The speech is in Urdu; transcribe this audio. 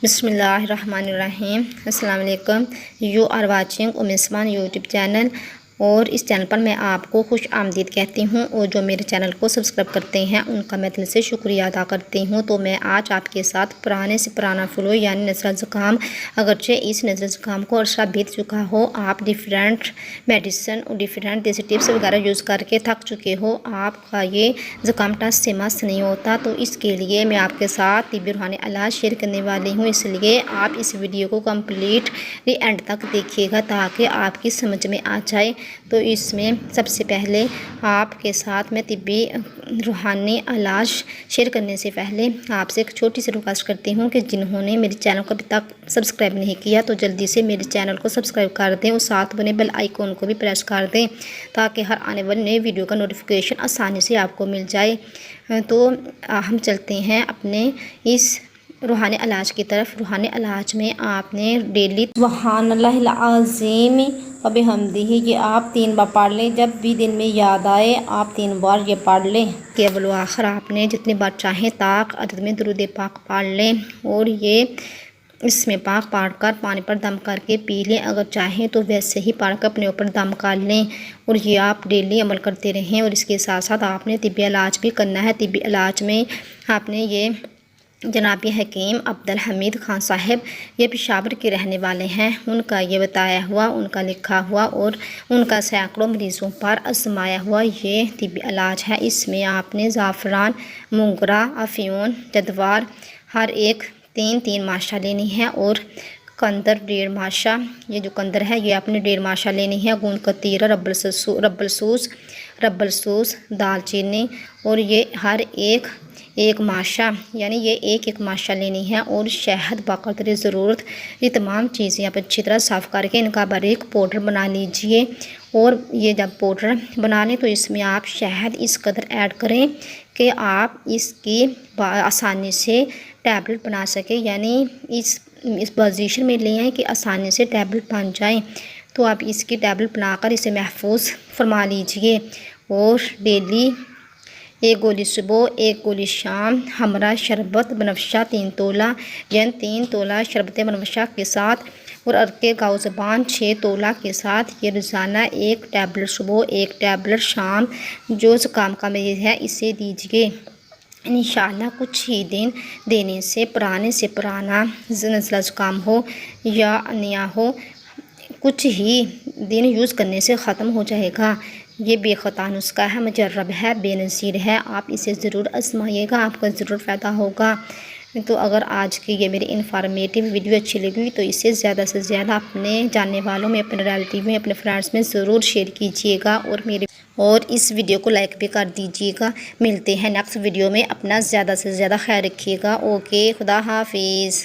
بسم اللہ الرحمن الرحیم۔ السلام علیکم۔ یو آر واچنگ ام عثمان یوٹیوب چینل، اور اس چینل پر میں آپ کو خوش آمدید کہتی ہوں، اور جو میرے چینل کو سبسکرائب کرتے ہیں ان کا میں دل سے شکریہ ادا کرتی ہوں۔ تو میں آج آپ کے ساتھ پرانے سے پرانا فلو یعنی نزلہ زکام، اگرچہ اس نزلہ زکام کو عرصہ بیت چکا ہو، آپ ڈیفرینٹ میڈیسن اور ڈیفرینٹ دیسی ٹپس وغیرہ یوز کر کے تھک چکے ہو، آپ کا یہ زکام ٹس سے مس نہیں ہوتا، تو اس کے لیے میں آپ کے ساتھ طبی روحانی علاج شیئر کرنے والی ہوں۔ اس لیے آپ اس ویڈیو کو کمپلیٹلی اینڈ تک دیکھیے گا تاکہ آپ کی سمجھ میں آ جائے۔ تو اس میں سب سے پہلے آپ کے ساتھ میں طبی روحانی علاج شیئر کرنے سے پہلے آپ سے ایک چھوٹی سی ریکویسٹ کرتی ہوں کہ جنہوں نے میرے چینل کو ابھی تک سبسکرائب نہیں کیا تو جلدی سے میرے چینل کو سبسکرائب کر دیں، اور ساتھ بنے بیل آئیکن کو بھی پریس کر دیں تاکہ ہر آنے والے نئے ویڈیو کا نوٹیفیکیشن آسانی سے آپ کو مل جائے۔ تو ہم چلتے ہیں اپنے اس روحانی علاج کی طرف۔ روحانی علاج میں آپ نے ڈیلی سبحان اللہ العظیم وبحمدہ یہ آپ 3 بار پڑھ لیں، جب بھی دن میں یاد آئے آپ 3 بار یہ پڑھ لیں کہ اول و آخر آپ نے جتنی بار چاہیں طاق عدد میں درود پاک پڑھ لیں، اور یہ اس میں پاک پڑھ کر پانی پر دم کر کے پی لیں، اگر چاہیں تو ویسے ہی پڑھ کر اپنے اوپر دم کر لیں، اور یہ آپ ڈیلی عمل کرتے رہیں۔ اور اس کے ساتھ ساتھ آپ نے طبی علاج بھی کرنا ہے۔ طبی علاج میں آپ نے یہ جناب حکیم عبدالحمید خان صاحب، یہ پشاور کے رہنے والے ہیں، ان کا یہ بتایا ہوا، ان کا لکھا ہوا اور ان کا سینکڑوں مریضوں پر آزمایا ہوا یہ طبی علاج ہے۔ اس میں آپ نے زعفران، مونگرا، افیون، جدوار ہر ایک 3 ماشا لینی ہے، اور قندر 1.5 ماشا، یہ جو قندر ہے یہ آپ نے 1.5 ماشا لینی ہے، گوند کتیرہ، ربل سوس، دال چینی، اور یہ ہر ایک ماشا، یعنی یہ ایک ماشا لینی ہے، اور شہد بقدر ضرورت۔ یہ تمام چیزیں آپ اچھی طرح صاف کر کے ان کا باریک پاؤڈر بنا لیجئے، اور یہ جب پاؤڈر بنا لیں تو اس میں آپ شہد اس قدر ایڈ کریں کہ آپ اس کی آسانی سے ٹیبلٹ بنا سکیں، یعنی اس پوزیشن میں لے آئیں کہ آسانی سے ٹیبلٹ بن جائیں۔ تو آپ اس کی ٹیبلٹ بنا کر اسے محفوظ فرما لیجئے، اور ڈیلی 1 گولی صبح 1 گولی شام، ہمراہ شربت بنفشہ 3 تولہ، یعنی 3 تولہ شربت بنفشہ کے ساتھ، اور عرق گاؤ زبان 6 تولہ کے ساتھ، یہ روزانہ 1 ٹیبلٹ صبح 1 ٹیبلٹ شام جو زکام کا مریض ہے اسے دیجیے۔ انشاءاللہ کچھ ہی دن دینے سے پرانے سے پرانا نزلہ زکام ہو یا نیا ہو، کچھ ہی دن یوز کرنے سے ختم ہو جائے گا۔ یہ بے خطا نسخہ ہے، مجرب ہے، بے نظیر ہے، آپ اسے ضرور آزمائیے گا، آپ کا ضرور فائدہ ہوگا۔ تو اگر آج کی یہ میری انفارمیٹیو ویڈیو اچھی لگی تو اسے زیادہ سے زیادہ اپنے جاننے والوں میں، اپنے ریلیٹیو میں، اپنے فرینڈس میں ضرور شیئر کیجیے گا، اور اس ویڈیو کو لائک بھی کر دیجیے گا۔ ملتے ہیں نیکسٹ ویڈیو میں، اپنا زیادہ سے زیادہ خیال رکھیے گا۔ اوکے، خدا حافظ۔